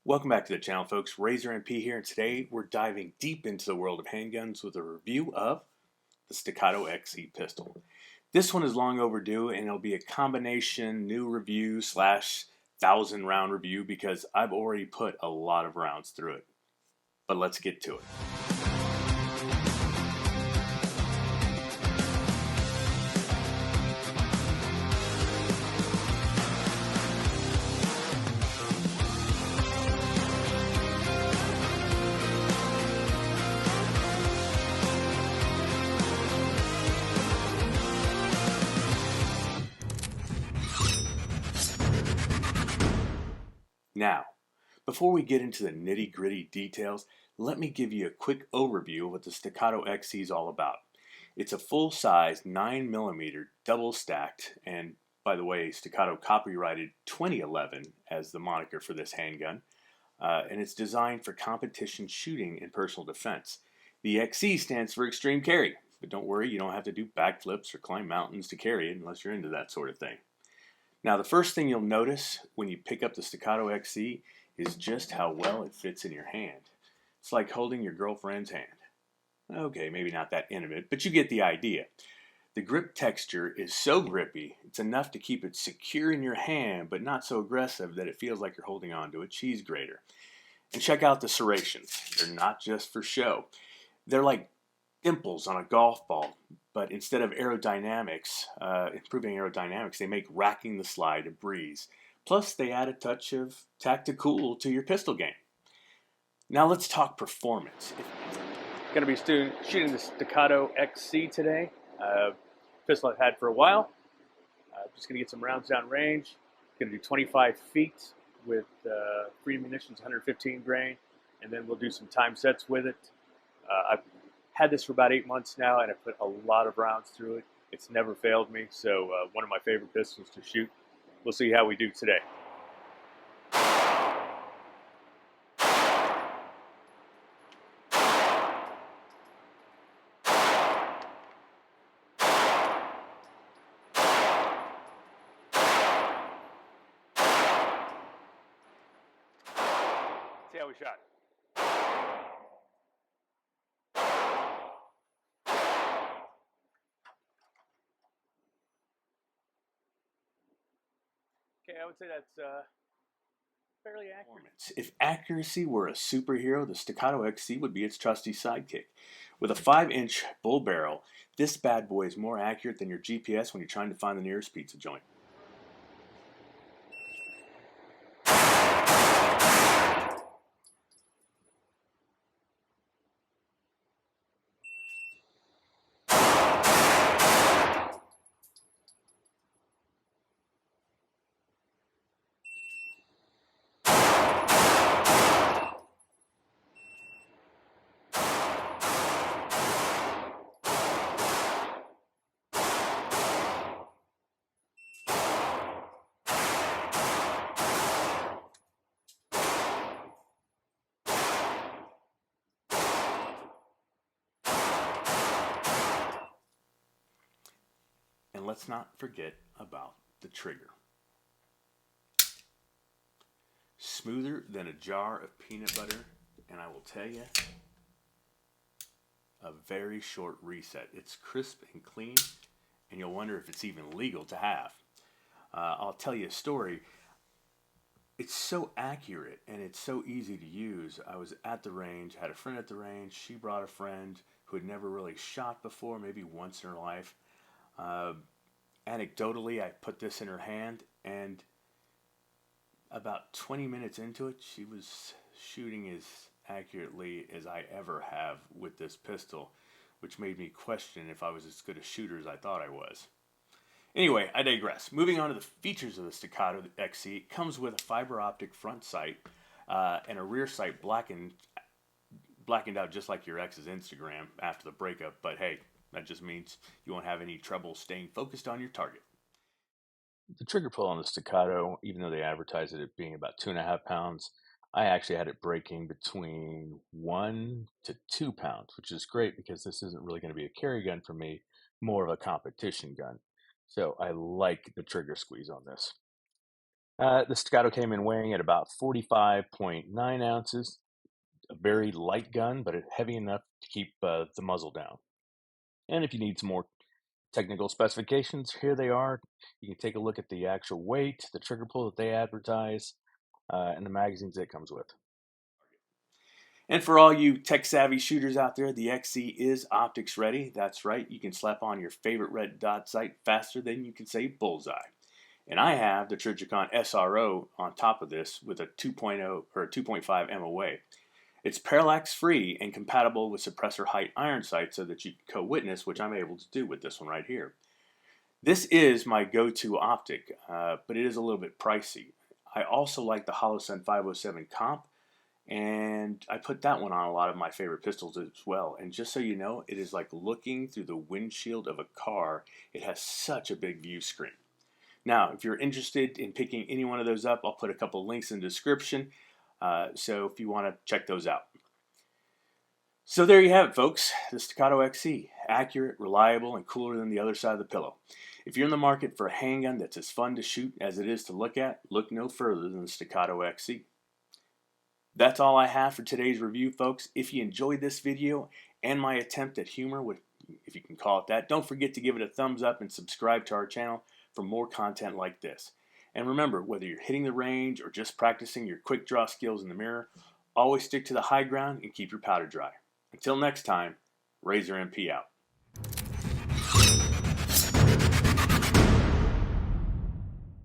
Welcome back to the channel, folks. RazorMP here, and today we're diving deep into the world of handguns with a review of the Staccato XC pistol. This one is long overdue, and it'll be a combination new review slash 1,000-round review because I've already put a lot of rounds through it. But let's get to it. Now, before we get into the nitty-gritty details, let me give you a quick overview of what the Staccato XC is all about. It's a full-size 9mm double-stacked, and by the way, Staccato copyrighted 2011 as the moniker for this handgun, and it's designed for competition shooting and personal defense. The XC stands for extreme carry, but don't worry, you don't have to do backflips or climb mountains to carry it unless you're into that sort of thing. Now, the first thing you'll notice when you pick up the Staccato XC is just how well it fits in your hand. It's like holding your girlfriend's hand. Okay, maybe not that intimate, but you get the idea. The grip texture is so grippy, it's enough to keep it secure in your hand, but not so aggressive that it feels like you're holding onto a cheese grater. And check out the serrations. They're not just for show. They're like dimples on a golf ball, but instead of aerodynamics, improving aerodynamics, they make racking the slide a breeze. Plus, they add a touch of tactical to your pistol game. Now let's talk performance. Going to be shooting the Staccato XC today. Pistol I've had for a while. Just going to get some rounds down range. Going to do 25 feet with free munitions, 115 grain, and then we'll do some time sets with it. I've had this for about 8 months now, and I put a lot of rounds through it. It's never failed me, so one of my favorite pistols to shoot. We'll see how we do today. See how we shot. Okay, I would say that's fairly accurate. If accuracy were a superhero, the Staccato XC would be its trusty sidekick. With a 5-inch bull barrel, this bad boy is more accurate than your GPS when you're trying to find the nearest pizza joint. And let's not forget about the trigger. Smoother than a jar of peanut butter, and I will tell you, a very short reset. It's crisp and clean, and you'll wonder if it's even legal to have. I'll tell you a story. It's so accurate and it's so easy to use. I was at the range, had a friend at the range. She brought a friend who had never really shot before, maybe once in her life. Anecdotally, I put this in her hand, and about 20 minutes into it, she was shooting as accurately as I ever have with this pistol, which made me question if I was as good a shooter as I thought I was. Anyway, I digress. Moving on to the features of the Staccato XC, it comes with a fiber optic front sight and a rear sight blackened out just like your ex's Instagram after the breakup, but hey, that just means you won't have any trouble staying focused on your target. The trigger pull on the Staccato, even though they advertise it being about 2.5 pounds, I actually had it breaking between 1 to 2 pounds, which is great because this isn't really going to be a carry gun for me, more of a competition gun. So I like the trigger squeeze on this. The Staccato came in weighing at about 45.9 ounces, a very light gun, but heavy enough to keep the muzzle down. And if you need some more technical specifications, here they are. You can take a look at the actual weight, the trigger pull that they advertise, and the magazines it comes with. And for all you tech-savvy shooters out there, the XC is optics ready. That's right, you can slap on your favorite red dot sight faster than you can say bullseye. And I have the Trijicon SRO on top of this with a 2.0 or a 2.5 MOA. It's parallax-free and compatible with suppressor height iron sights so that you can co-witness, which I'm able to do with this one right here. This is my go-to optic, but it is a little bit pricey. I also like the Holosun 507 Comp, and I put that one on a lot of my favorite pistols as well. And just so you know, it is like looking through the windshield of a car. It has such a big view screen. Now, if you're interested in picking any one of those up, I'll put a couple links in the description, so if you want to check those out. So there you have it, folks. The Staccato XC. Accurate, reliable, and cooler than the other side of the pillow. If you're in the market for a handgun that's as fun to shoot as it is to look at, look no further than the Staccato XC. That's all I have for today's review, folks. If you enjoyed this video and my attempt at humor, if you can call it that, don't forget to give it a thumbs up and subscribe to our channel for more content like this. And remember, whether you're hitting the range or just practicing your quick draw skills in the mirror, always stick to the high ground and keep your powder dry. Until next time, RazorMP out.